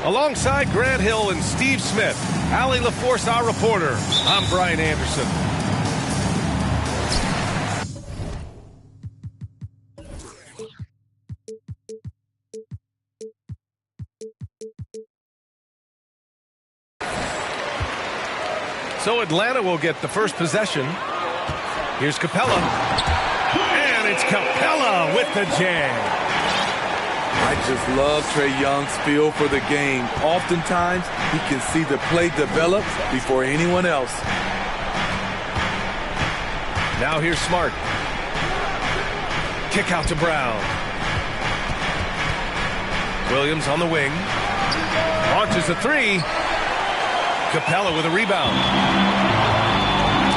Alongside Grant Hill and Steve Smith, Allie LaForce, our reporter. I'm Brian Anderson. So Atlanta will get the first possession. Here's Capella. And it's Capella with the jam. I just love Trae Young's feel for the game. Oftentimes, he can see the play develop before anyone else. Now here's Smart. Kick out to Brown. Williams on the wing. Launches a three. Capella with a rebound.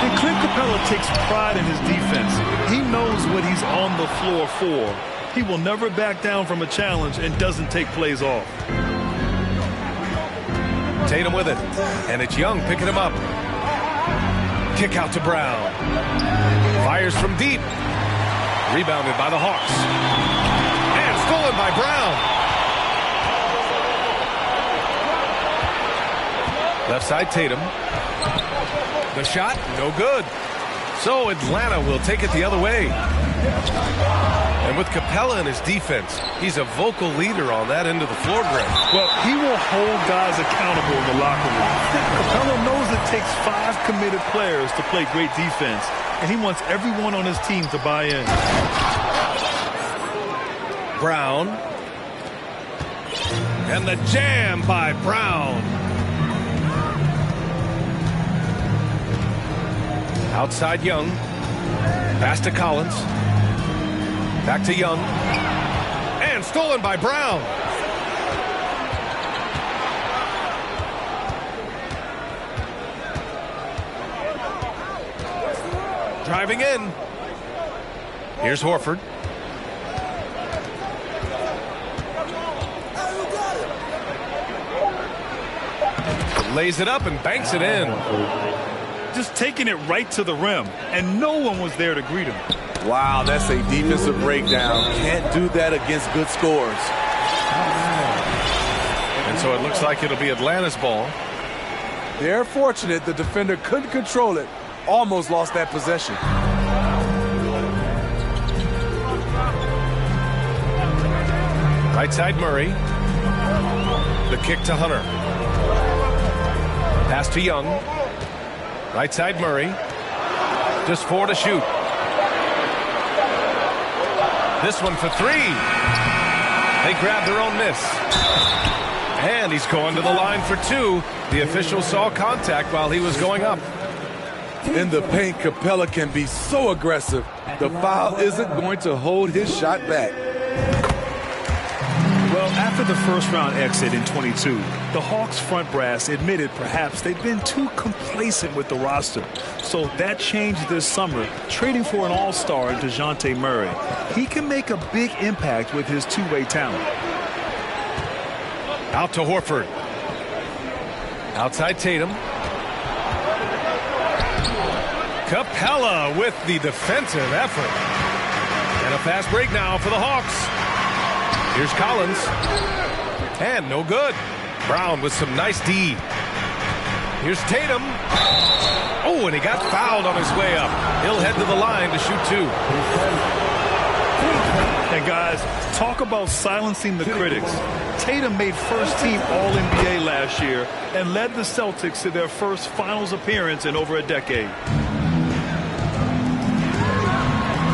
And Clint Capella takes pride in his defense. He knows what he's on the floor for. He will never back down from a challenge and doesn't take plays off. Tatum with it. And it's Young picking him up. Kick out to Brown. Fires from deep. Rebounded by the Hawks. And stolen by Brown. Left side Tatum. The shot, no good. So Atlanta will take it the other way. And with Capella in his defense, he's a vocal leader on that end of the floor, Greg. Well, he will hold guys accountable in the locker room. Capella knows it takes 5 committed players to play great defense, and he wants everyone on his team to buy in. Brown. And the jam by Brown. Outside Young. Pass to Collins. Back to Young. And stolen by Brown. Driving in. Here's Horford. Lays it up and banks it in. Just taking it right to the rim, and no one was there to greet him. Wow, that's a defensive breakdown. Can't do that against good scores. And so it looks like it'll be Atlanta's ball. They're fortunate the defender couldn't control it. Almost lost that possession. Right side Murray. The kick to Hunter. Pass to Young. Right side Murray. Just 4 to shoot. This one for 3. They grab their own miss. And he's going to the line for 2. The official saw contact while he was going up. In the paint, Capella can be so aggressive. The foul isn't going to hold his shot back. Well, after the first-round exit in 22, the Hawks front brass admitted perhaps they've been too complacent with the roster. So that changed this summer, trading for an all-star in DeJounte Murray. He can make a big impact with his two-way talent. Out to Horford. Outside Tatum. Capella with the defensive effort. And a fast break now for the Hawks. Here's Collins. And no good. Brown with some nice D. Here's Tatum. Oh, and he got fouled on his way up. He'll head to the line to shoot 2. And guys, talk about silencing the critics. Tatum made first-team All-NBA last year and led the Celtics to their first finals appearance in over a decade.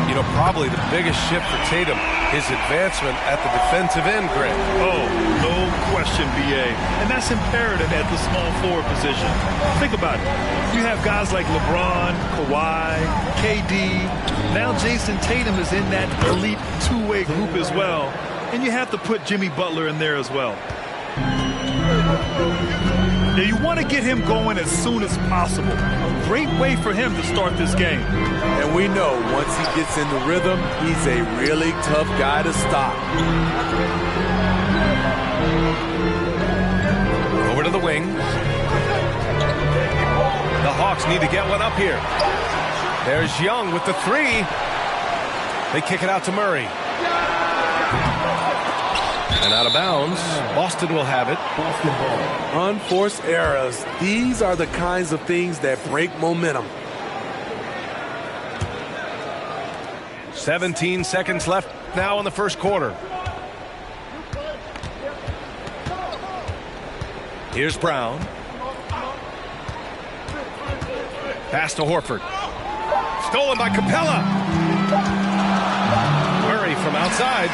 You know, probably the biggest shift for Tatum, his advancement at the defensive end, Greg. Oh, no question, B.A. And that's imperative at the small forward position. Think about it. You have guys like LeBron, Kawhi, KD. Now Jason Tatum is in that elite two-way group as well. And you have to put Jimmy Butler in there as well. Now, you want to get him going as soon as possible. A great way for him to start this game. And we know once he gets in the rhythm, he's a really tough guy to stop. Over to the wing. The Hawks need to get one up here. There's Young with the 3. They kick it out to Murray. And out of bounds. Boston will have it. Unforced errors. These are the kinds of things that break momentum. 17 seconds left now in the first quarter. Here's Brown. Pass to Horford. Stolen by Capella. Murray from outside.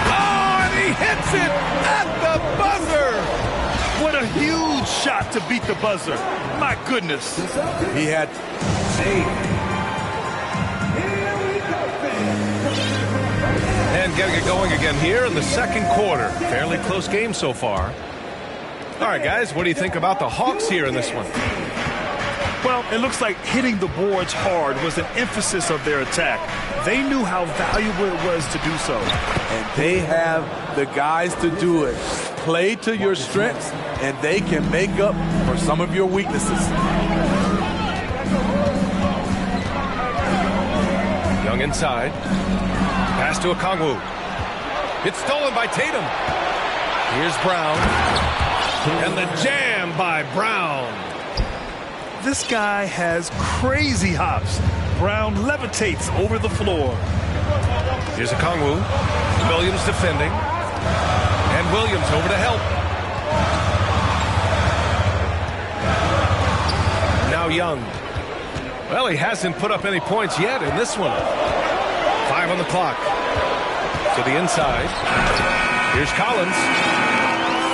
Oh, and he hits it at the buzzer. What a huge shot to beat the buzzer. My goodness. He had... And getting it going again here in the second quarter. Fairly close game so far. All right, guys, what do you think about the Hawks here in this one? Well, it looks like hitting the boards hard was an emphasis of their attack. They knew how valuable it was to do so. And they have the guys to do it. Play to your strengths, and they can make up for some of your weaknesses. Young inside. Pass to Okongwu. It's stolen by Tatum. Here's Brown. And the jam by Brown. This guy has crazy hops. Brown levitates over the floor. Here's Okongwu. Williams defending. And Williams over to help. Now Young. Well, he hasn't put up any points yet in this one. 5 on the clock. To the inside. Here's Collins.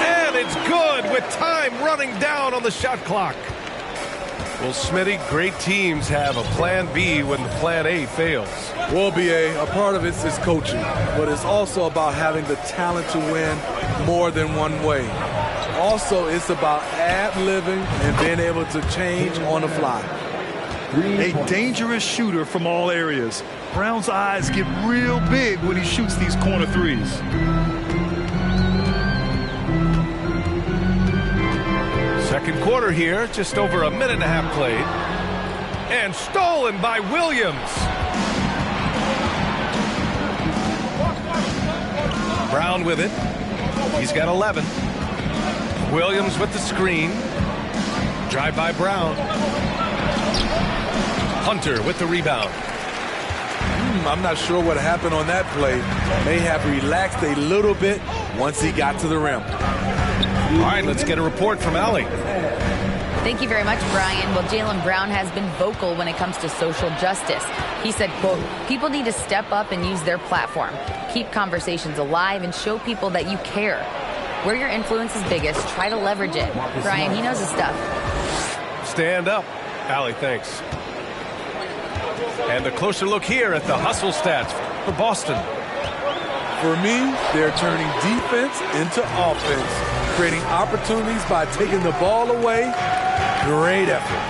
And it's good with time running down on the shot clock. Well, Smitty, great teams have a plan B when the plan A fails. Well, B.A., a part of it is coaching, but it's also about having the talent to win more than one way. Also, it's about ad-libbing and being able to change on the fly. A dangerous shooter from all areas. Brown's eyes get real big when he shoots these corner threes. Second quarter here, just over a minute and a half played. And stolen by Williams. Brown with it. He's got 11. Williams with the screen. Drive by Brown. Hunter with the rebound. I'm not sure what happened on that play. May have relaxed a little bit once he got to the rim. All right, let's get a report from Allie. Thank you very much, Brian. Well, Jaylen Brown has been vocal when it comes to social justice. He said, quote, people need to step up and use their platform. Keep conversations alive and show people that you care. Where your influence is biggest, try to leverage it. Brian, he knows his stuff. Stand up. Allie, thanks. And a closer look here at the hustle stats for Boston. For me, they're turning defense into offense, creating opportunities by taking the ball away. Great effort.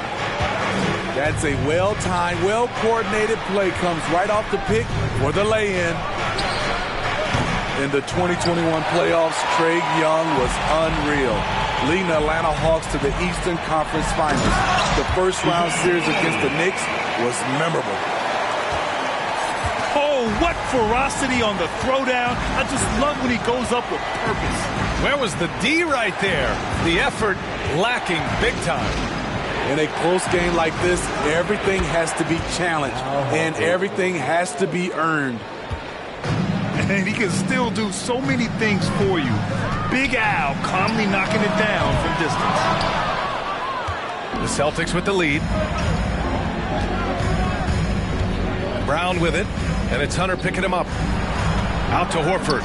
That's a well-timed, well-coordinated play. Comes right off the pick for the lay-in. In the 2021 playoffs, Trae Young was unreal, leading the Atlanta Hawks to the Eastern Conference Finals. The first-round series against the Knicks was memorable. Oh, what ferocity on the throwdown. I just love when he goes up with purpose. Where was the D right there? The effort lacking big time. In a close game like this, everything has to be challenged, and everything has to be earned. And he can still do so many things for you. Big Al calmly knocking it down from distance. The Celtics with the lead. Brown with it, and it's Hunter picking him up. Out to Horford.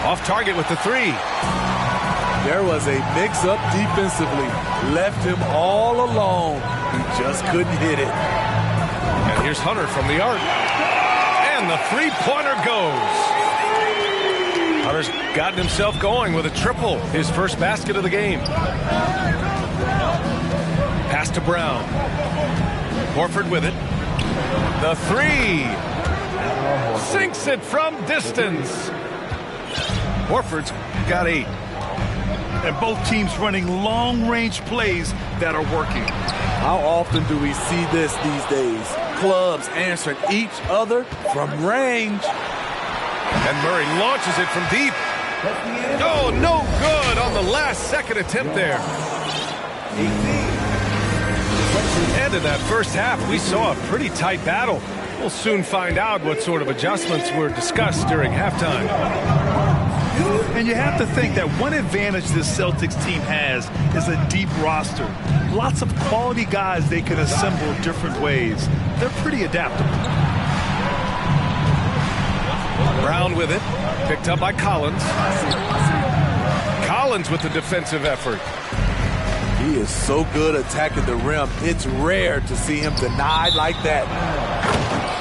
Off target with the three. There was a mix-up defensively. Left him all alone. He just couldn't hit it. And here's Hunter from the arc. And the three-pointer goes. Hunter's gotten himself going with a triple. His first basket of the game. Pass to Brown. Horford with it. The three. Sinks it from distance. Horford's got 8. And both teams running long-range plays that are working. How often do we see this these days? Clubs answering each other from range. And Murray launches it from deep. Oh, no good on the last second attempt there. And in that first half, we saw a pretty tight battle. We'll soon find out what sort of adjustments were discussed during halftime. And you have to think that one advantage this Celtics team has is a deep roster. Lots of quality guys they can assemble different ways. They're pretty adaptable. Brown with it. Picked up by Collins. Collins with the defensive effort. He is so good attacking the rim. It's rare to see him denied like that.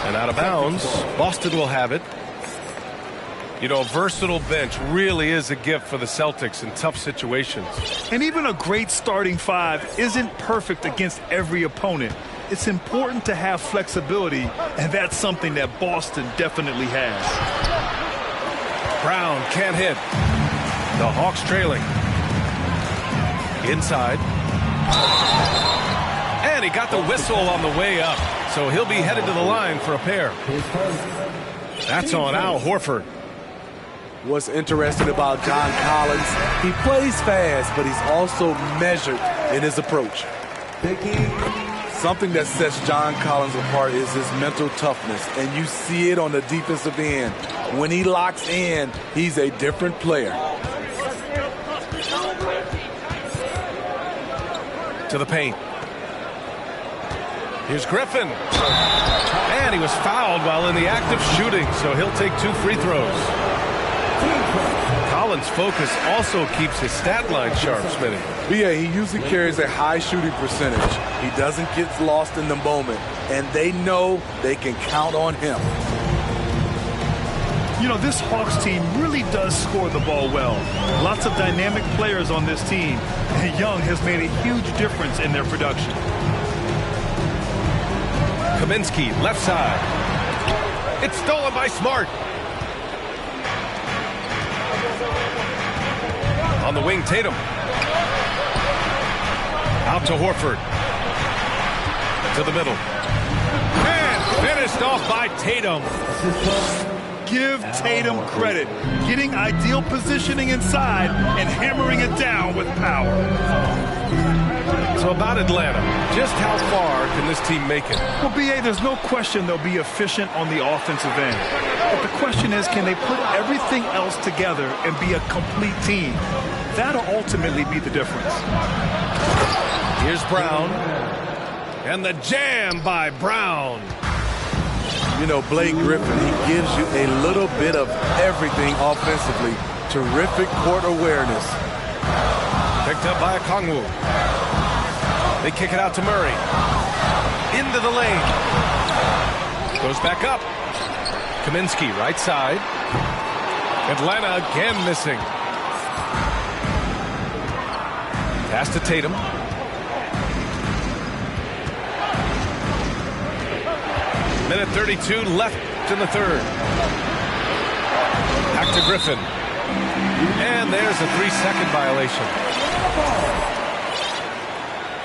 And out of bounds. Boston will have it. You know, a versatile bench really is a gift for the Celtics in tough situations. And even a great starting five isn't perfect against every opponent. It's important to have flexibility, and that's something that Boston definitely has. Brown can't hit. The Hawks trailing. Inside. And he got the whistle on the way up, so he'll be headed to the line for a pair. That's on Al Horford. What's interesting about John Collins, he plays fast, but he's also measured in his approach. Something that sets John Collins apart is his mental toughness, and you see it on the defensive end. When he locks in, he's a different player. To the paint. Here's Griffin. And he was fouled while in the act of shooting, so he'll take 2 free throws. Collins' focus also keeps his stat line sharp, Smitty. B.A., he usually carries a high shooting percentage. He doesn't get lost in the moment, and they know they can count on him. You know, this Hawks team really does score the ball well. Lots of dynamic players on this team, and Young has made a huge difference in their production. Kaminsky, left side. It's stolen by Smart. On the wing, Tatum. Out to Horford. To the middle. And finished off by Tatum. Give Tatum credit. Getting ideal positioning inside and hammering it down with power. So about Atlanta, just how far can this team make it? Well, B.A., there's no question they'll be efficient on the offensive end. But the question is, can they put everything else together and be a complete team? That'll ultimately be the difference. Here's Brown. And the jam by Brown. You know, Blake Griffin, he gives you a little bit of everything offensively. Terrific court awareness. Picked up by Okongwu. They kick it out to Murray. Into the lane. Goes back up. Kaminsky, right side. Atlanta again missing. Pass to Tatum. Minute 32 left in the third. Back to Griffin. And there's a 3-second violation.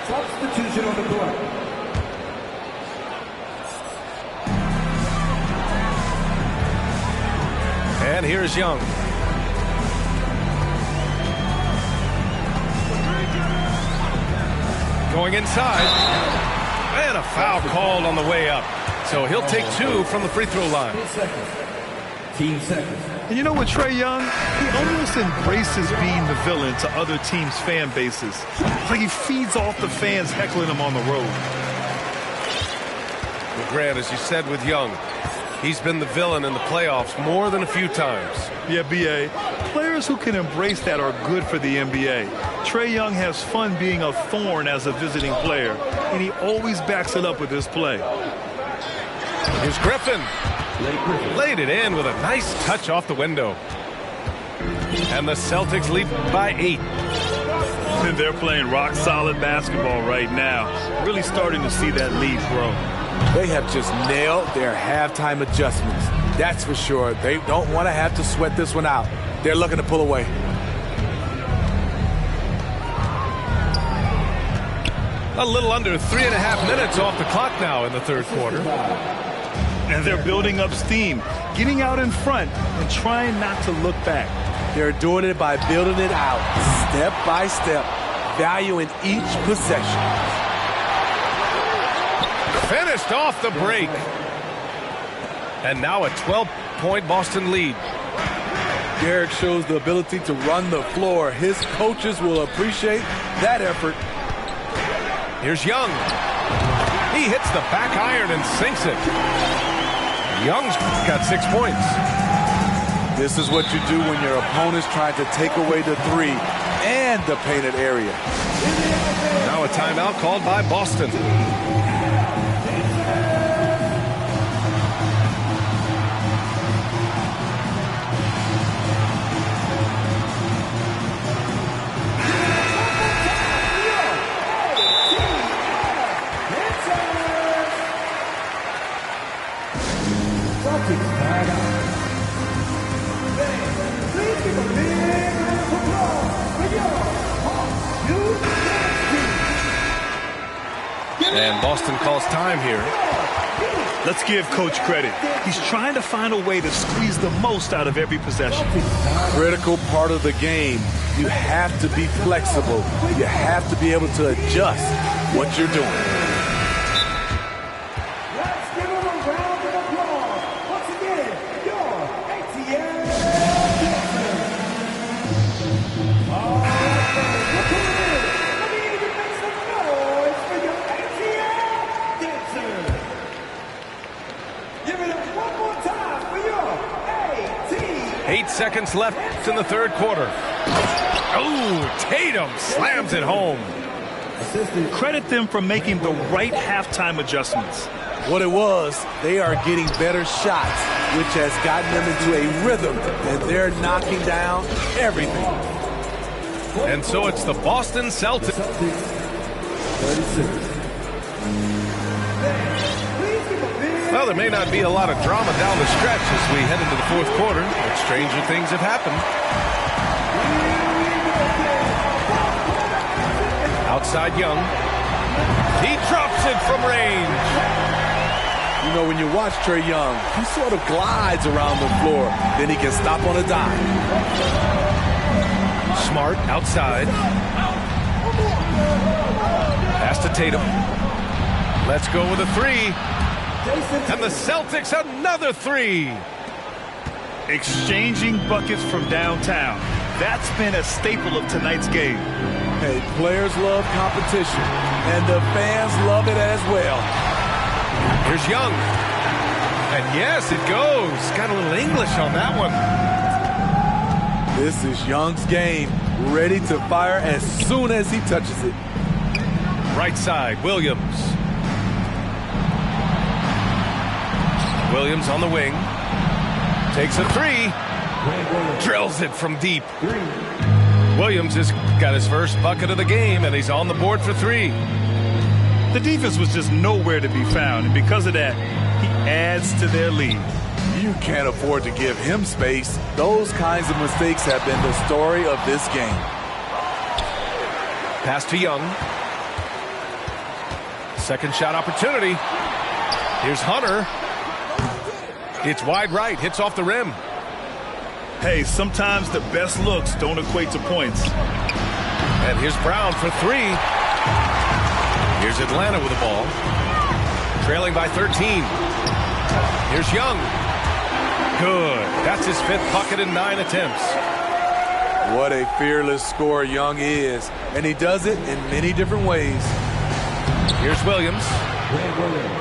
Substitution on the court. And here's Young. Going inside. And a foul called on the way up. So he'll take 2 from the free throw line. Team seconds. And you know what, Trae Young? He almost embraces being the villain to other teams' fan bases. It's like he feeds off the fans heckling him on the road. Well, Grant, as you said with Young, he's been the villain in the playoffs more than a few times. Yeah, B.A., players who can embrace that are good for the NBA. Trae Young has fun being a thorn as a visiting player, and he always backs it up with his play. Here's Griffin. Laid it in with a nice touch off the window. And the Celtics lead by 8. And they're playing rock-solid basketball right now. Really starting to see that lead grow. They have just nailed their halftime adjustments. That's for sure. They don't want to have to sweat this one out. They're looking to pull away. A little under 3.5 minutes off the clock now in the third quarter. And they're building up steam, getting out in front and trying not to look back. They're doing it by building it out, step by step, valuing each possession. Finished off the break. And now a 12-point Boston lead. Garrick shows the ability to run the floor. His coaches will appreciate that effort. Here's Young. He hits the back iron and sinks it. Young's got 6 points. This is what you do when your opponent's trying to take away the three and the painted area. Now a timeout called by Boston. And Boston calls time here. Let's give Coach credit. He's trying to find a way to squeeze the most out of every possession. Critical part of the game. You have to be flexible. You have to be able to adjust what you're doing. Let's give him a round of applause. Once again, your ATL Dancer. All right, fans, look who it is. Let me hear you make some noise for your ATL Dancer. Give it up one more time for your ATL. 8 seconds left in the third quarter. Oh, Tatum slams it home. Credit them for making the right halftime adjustments. What it was, they are getting better shots, which has gotten them into a rhythm, and they're knocking down everything. And so it's the Boston Celtics. 36. Well, there may not be a lot of drama down the stretch as we head into the fourth quarter, but stranger things have happened. Outside Young. He drops it from range. You know, when you watch Trae Young, he sort of glides around the floor. Then he can stop on a dime. Smart outside. Pass to Tatum. Let's go with a three. And the Celtics another three. Exchanging buckets from downtown. That's been a staple of tonight's game. Hey, players love competition, and the fans love it as well. Here's Young. And yes, it goes. Got a little English on that one. This is Young's game, ready to fire as soon as he touches it. Right side, Williams. Williams on the wing. Takes a three. Drills it from deep. Williams has got his first bucket of the game, and he's on the board for three. The defense was just nowhere to be found, and because of that, he adds to their lead. You can't afford to give him space. Those kinds of mistakes have been the story of this game. Pass to Young. Second shot opportunity. Here's Hunter. It's wide right, hits off the rim. Hey, sometimes the best looks don't equate to points. And here's Brown for three. Here's Atlanta with the ball. Trailing by 13. Here's Young. Good. That's his fifth bucket in 9 attempts. What a fearless scorer Young is. And he does it in many different ways. Here's Williams.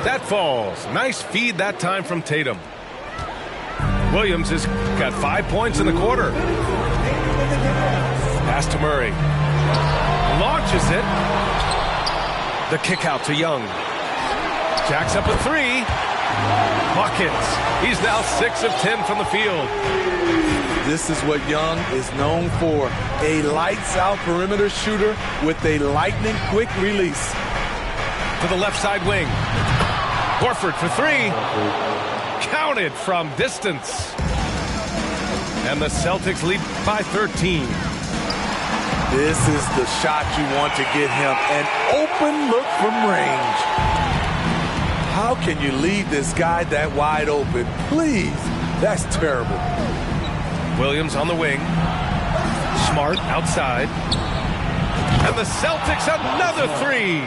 That falls. Nice feed that time from Tatum. Williams has got 5 points in the quarter. Pass to Murray. Launches it. The kick out to Young. Jacks up a three. Buckets. He's now 6 of 10 from the field. This is what Young is known for. A lights-out perimeter shooter with a lightning-quick release. To the left side wing. Horford for three. Counted from distance. And the Celtics lead by 13. This is the shot you want to get him. An open look from range. How can you leave this guy that wide open? Please. That's terrible. Williams on the wing. Smart outside. And the Celtics another three.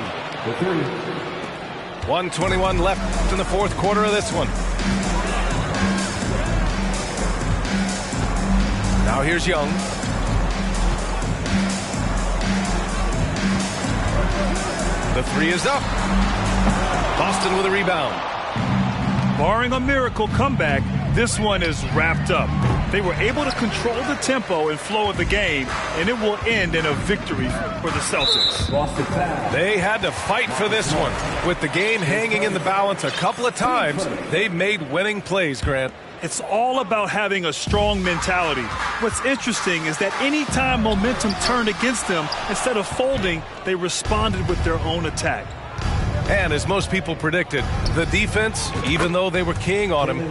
1:21 left in the fourth quarter of this one. Now here's Young. The three is up. Boston with a rebound. Barring a miracle comeback, this one is wrapped up. They were able to control the tempo and flow of the game, and it will end in a victory for the Celtics. They had to fight for this one. With the game hanging in the balance a couple of times, they've made winning plays, Grant. It's all about having a strong mentality. What's interesting is that anytime momentum turned against them, instead of folding, they responded with their own attack. And as most people predicted, the defense, even though they were keying on him,